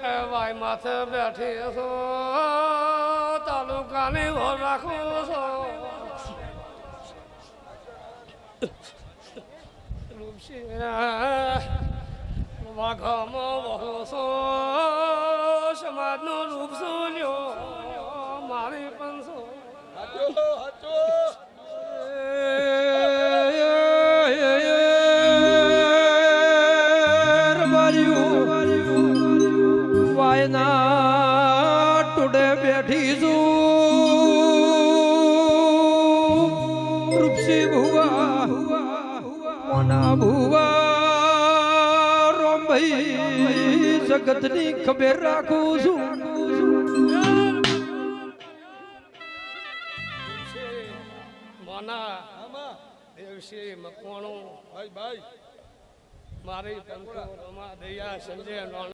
ભાઈ માથે બેઠી છો તાલુકાની ઓર રાખું છો રૂપસી વાઘામાં વહો છો સમાજનું રૂપ શું લ્યો મારી પણ છો વાયના ટુડે બેઠી છું રૂપસી ભુવા મોના ભુવા રોમભાઈ જગતની ખબર રાખું છું મોના દેવશી મકવાણું ભાઈ મારી તંત્ર દયા સંજય